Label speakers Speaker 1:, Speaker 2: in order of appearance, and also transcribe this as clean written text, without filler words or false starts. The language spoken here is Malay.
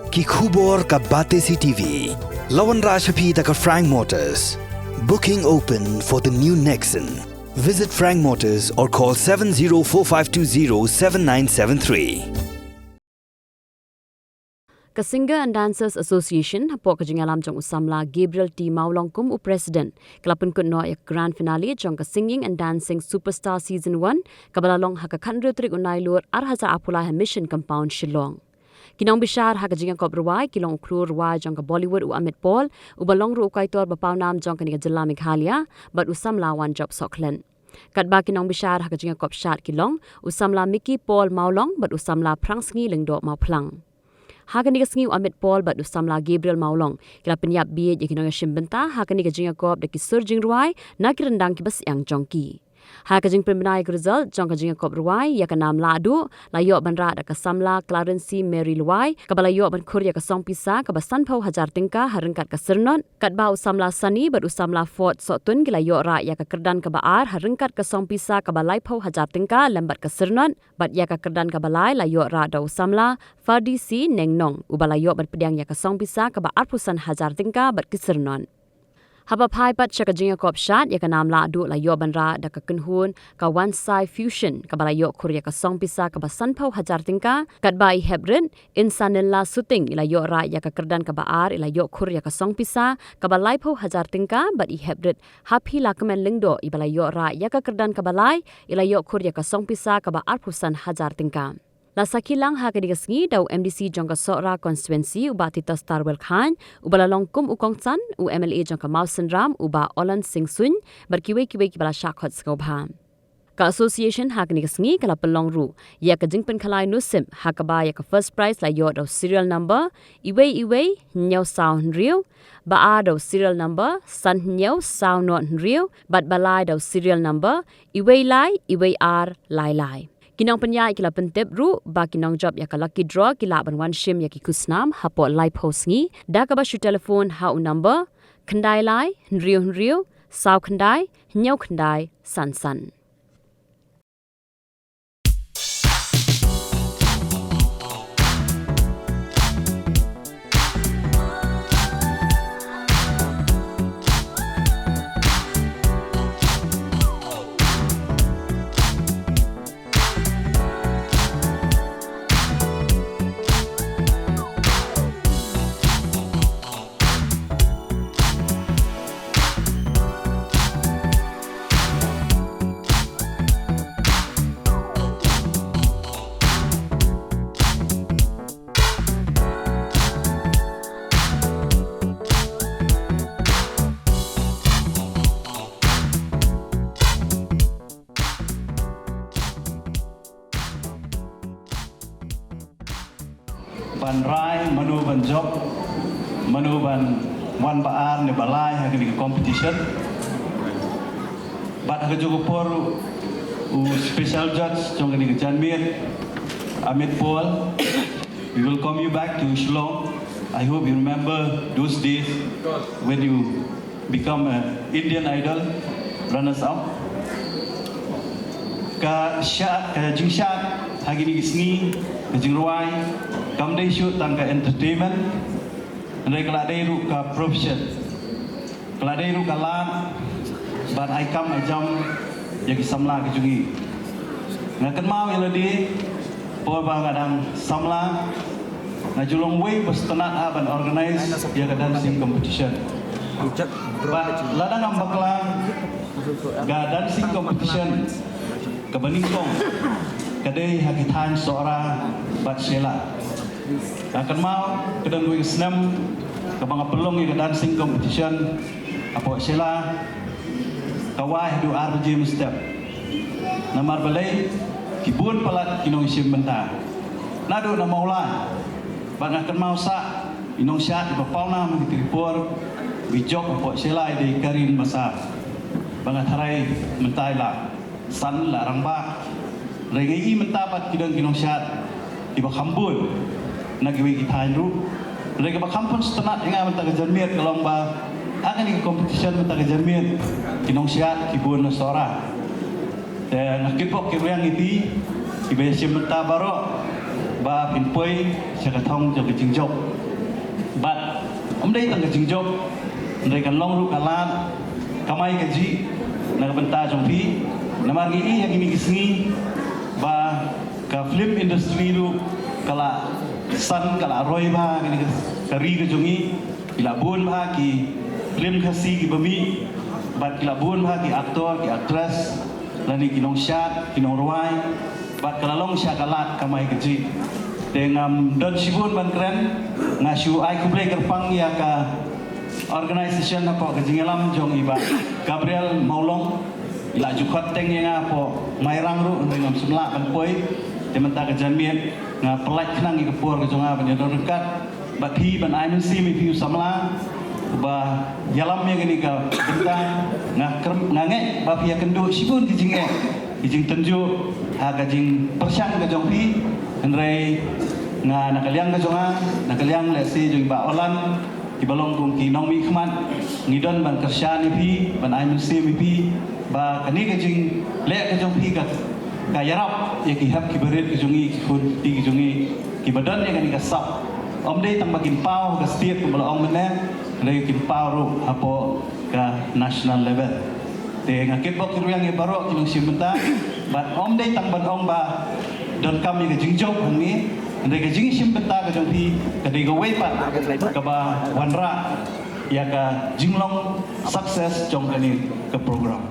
Speaker 1: Ki khubor ka Bate CTV. Lawan Rajaphi taka Frank Motors. Booking open for the new Nexon. Visit Frank Motors or call 7045207973.
Speaker 2: Ka Singer and Dancers Association hapok ka jingalam jong usamla Gabriel T. Maulongkum u President kelapun kun no yak grand finale jong ka Singing and Dancing Superstar Season 1 kabalalong haka khandru trik unai lur arhaza apula mission compound Shillong. Kinong bishar haka jinga kop ruwai kilong ukru ruwai jong ka Bollywood u Amit Paul u balong ru ukaitor bapau nam jong ka ni Jilla Meghalaya but usamla wan job Soklan. Katba kinong bishar haka jinga kop shat kilong usamla Mickey Paul Maulong but usamla prangsngi lengdo mau plang. Hakan ni kasngi Amit Paul bat usamla Gabriel Maulong kila penyap biye jekinong shimbenta hakan ni kajinga kop deki surjing ruai na kirendang kibas yang jongki. Hakajing pemenai result jong kajinga kop ruai ya kanam ladu layo banra da kasamla Clarence Mary Luai kabalayo ban Korea ka song pisa ka basan pau hajar tingka harengkat ka sernon katba usamla Sani bat usamla Fort Sotun gilayo ra ya ka kerdan ka baar harengkat ka song pisa ka balai pau hajar tingka lambat ka sernon bat ya ka kerdan ka balai layo ra da usamla Fadi Si Nengnong ubalayo ban pedang ya ka song pisa ka baar pusan hajar tingka bat ki sernon. Haba pai pat chaka jinga kop shat ya kanam la du la yo banra da ka kunhun ka one side fusion ka bala yo Korea ka song pisa ka basan pau hajar tingka kat bai hebren insanilla suting ila yo ra ya ka kerdan ka baar ila yo Korea ka song pisa ka balai pau hajar tingka bat I hebret happy la kemen lengdo I bala yo ra ya ka kerdan ka balai ila yo Korea ka song pisa ka baar pusan hajar tingka. La sakilang haka digasngi daw MDC jongka Sora constituency uba Tita Starwell Khan uba lalongkum ukongsan u MLA jongka Mausen Ram uba Olan Singh Sun berkiwe-kiwe kibala syakot skobha. Ka association haka digasngi kala pelong ru ya ka jingpen khalai nusim haka ba ya ka first prize la yo daw serial number iwe nyau sound real ba a daw serial number san nyau sound not real but balai daw serial number iwe ar lai. Kinong penyai kila pentep ru ba kinong job ya ka lucky draw kila ban wan shim ya ki kusnam hapo live post ngi da ka ba shu telefon ha u number khandai lai nriu saw khandai nyau khandai san.
Speaker 3: Ban rai manu ban job manu ban wan baar ne balai hagini competition bat haga jogo por u special judge jong ni Janmir Amit Paul. We welcome you back to Shillong. I hope you remember those days when you become an Indian Idol runners up. Ka syak ka jing syak hagini isni ka jing ruai kam dai shoot tangka entertainment ndai kala dai ru ka profession kala dai ru kala but I come I jam yaki samla ke jungi ngakan mau eladi por bang kadang samla na julong way bas tanat aban organize ya ka dancing competition ba ladang am bakla ga dancing competition ka baningkong kadai hakitan seorang bat sela akan mau kedang duit senam kebangga pelong yang dancing competition apa sila kawai du RJ step namar balai kibun palat kinong isim benta nado na maula ban akan mau sa inong syat bapalna mengtiripur bijok apa sila di karin masa bangat harai mentai la san la rangba rengai mentapat kinong syat iba kambun nagiwi kitain ru rega ba kampun setenat inga mentaga Janmir kalong ba akan di competition mentaga Janmir kinong syat kibun sora dan nakipok kiryang iti iba sim menta baro ba pinpoi syakatong jong jingjok but đây tang jingjok ndai kan long ru kalat kamai gaji na benta jong pi namar ngi yang ini gisni ba ka film industry ru kala san kala roi ba ni kari ke jongi ila bun ba ki film khasi ki bami bat ila bun ba ki aktor ki actress lani kinong shat kinong ruai bat kala long syakalat kamai gaji dengan don sibun ban keren ngasu ai kublai kerpang ya ka organisation apa kejingelam jong iba Gabriel Maulong ila jukot teng yang apa mairang ru dengan semla kan poi tementa kejanmian nga pelak nang i kepur ke jonga penyedor dekat bat hi ban ai men si mi piu samla ba yalam yang ini ka benta nga nge ba pia kendu sibun kijinge kijing tenju ha kajing persang ke jong pi Andrei nga nakaliang ka jonga nakaliang le si jong ba olan ibalong kung kinong mi khman ngidon ban kersya ni pi ban ai men si mi pi ba kani kajing le ka jong pi ka yarap ya ki hap ki berit ki jongi ki kun ti ki jongi ki badan ya kani ka sap om dei tang bakin pau ka state ko bala om mena le ki pau ru apo ka national level te nga kitbok ki yang baro ki nung simenta ba om dei tang ban ong ba don kam ni ka jingjok ni ndai ka jing simpenta ka jong pi ka dei ka wei pat ka ba wanra ya ka jinglong success jong kani ka program